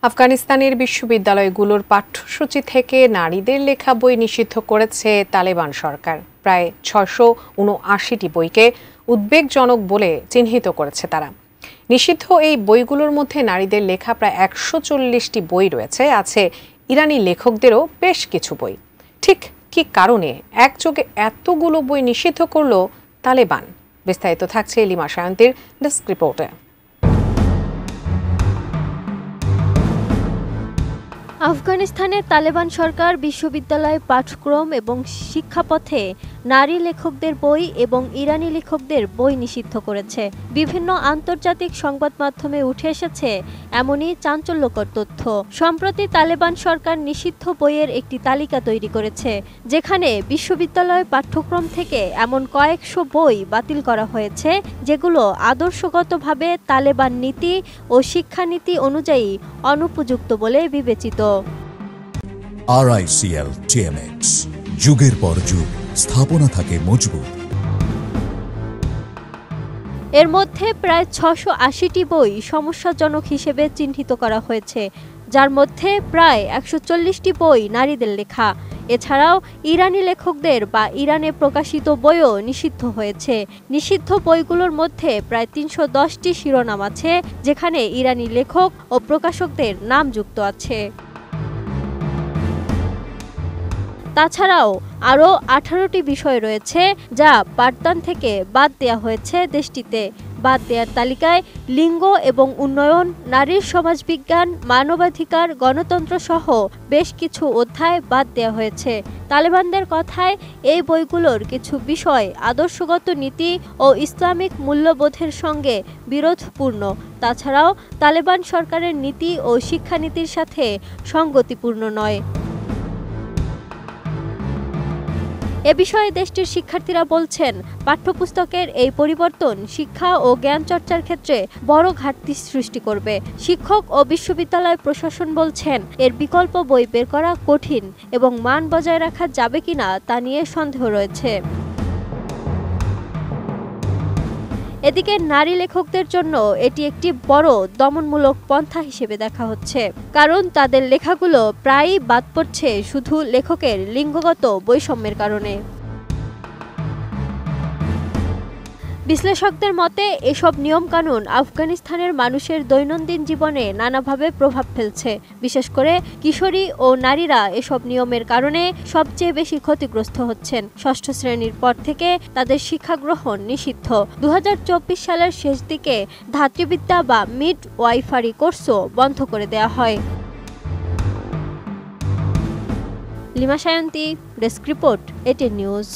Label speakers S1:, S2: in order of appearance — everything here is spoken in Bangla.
S1: আফগানিস্তানের বিশ্ববিদ্যালয়গুলোর পাঠ্যসূচি থেকে নারীদের লেখা বই নিষিদ্ধ করেছে তালেবান সরকার। প্রায় ৬৭৯টি বইকে উদ্বেগজনক বলে চিহ্নিত করেছে তারা। নিষিদ্ধ এই বইগুলোর মধ্যে নারীদের লেখা প্রায় ১৪০টি বই রয়েছে। আছে ইরানি লেখকদেরও বেশ কিছু বই। ঠিক কী কারণে একযোগে এতগুলো বই নিষিদ্ধ করল তালেবান? বিস্তারিত থাকছে লিমা সায়ন্তীর ডেস্ক রিপোর্টে।
S2: আফগানিস্তানের তালেবান সরকার বিশ্ববিদ্যালয় পাঠ্যক্রম এবং শিক্ষাপথে নারী লেখকদের বই এবং ইরানি লেখকদের বই নিষিদ্ধ করেছে। বিভিন্ন আন্তর্জাতিক সংবাদ মাধ্যমে উঠে এসেছে এমনই চাঞ্চল্যকর তথ্য। সম্প্রতি তালেবান সরকার নিষিদ্ধ বইয়ের একটি তালিকা তৈরি করেছে, যেখানে বিশ্ববিদ্যালয় পাঠ্যক্রম থেকে এমন কয়েকশো বই বাতিল করা হয়েছে যেগুলো আদর্শগতভাবে তালেবান নীতি ও শিক্ষানীতি অনুযায়ী অনুপযুক্ত বলে বিবেচিত।
S3: RICL TMX, যুগের পর যুগ স্থাপনা থাকে মজবুত।
S2: এর মধ্যে প্রায় ৬৮০টি বই সমস্যাজনক হিসেবে চিহ্নিত করা হয়েছে, যার মধ্যে প্রায় ১৪০টি বই নারীদের লেখা। এছাড়াও ইরানি লেখকদের বা ইরানে প্রকাশিত বইও নিষিদ্ধ হয়েছে। নিষিদ্ধ বইগুলোর মধ্যে প্রায় ৩১০টি শিরোনাম আছে, যেখানে ইরানি লেখক ও প্রকাশকদের নাম যুক্ত আছে। তাছাড়াও আরও ১৮টি বিষয় রয়েছে যা পাঠদান থেকে বাদ দেওয়া হয়েছে দেশটিতে। বাদ দেওয়ার তালিকায় লিঙ্গ এবং উন্নয়ন, নারীর সমাজবিজ্ঞান, মানবাধিকার, গণতন্ত্র সহ বেশ কিছু অধ্যায় বাদ দেওয়া হয়েছে। তালেবানদের কথায় এই বইগুলোর কিছু বিষয় আদর্শগত নীতি ও ইসলামিক মূল্যবোধের সঙ্গে বিরোধপূর্ণ। তাছাড়াও তালেবান সরকারের নীতি ও শিক্ষানীতির সাথে সঙ্গতিপূর্ণ নয়। এ বিষয়ে দেশটির শিক্ষার্থীরা বলছেন, পাঠ্যপুস্তকের এই পরিবর্তন শিক্ষা ও জ্ঞান চর্চার ক্ষেত্রে বড় ঘাটতি সৃষ্টি করবে। শিক্ষক ও বিশ্ববিদ্যালয় প্রশাসন বলছেন, এর বিকল্প বই বের করা কঠিন এবং মান বজায় রাখা যাবে কিনা তা নিয়ে সন্দেহ রয়েছে। এদিকে নারী লেখকদের জন্য এটি একটি বড় দমনমূলক পন্থা হিসেবে দেখা হচ্ছে, কারণ তাদের লেখাগুলো প্রায়ই বাদ পড়ছে শুধু লেখকের লিঙ্গগত বৈষম্যের কারণে। বিশ্লেষকদের মতে এসব নিয়মকানুন আফগানিস্তানের মানুষের দৈনন্দিন জীবনে নানাভাবে প্রভাব ফেলছে। বিশেষ করে কিশোরী ও নারীরা এসব নিয়মের কারণে সবচেয়ে বেশি ক্ষতিগ্রস্ত হচ্ছেন। ষষ্ঠ শ্রেণীর পর থেকে তাদের শিক্ষা গ্রহণ নিষিদ্ধ। ২০২৪ সালের শেষ দিকে ধাত্রীবিদ্যা বা মিড ওয়াইফারি কোর্সও বন্ধ করে দেওয়া হয়। Lima Sayanti, desk report, ATN news.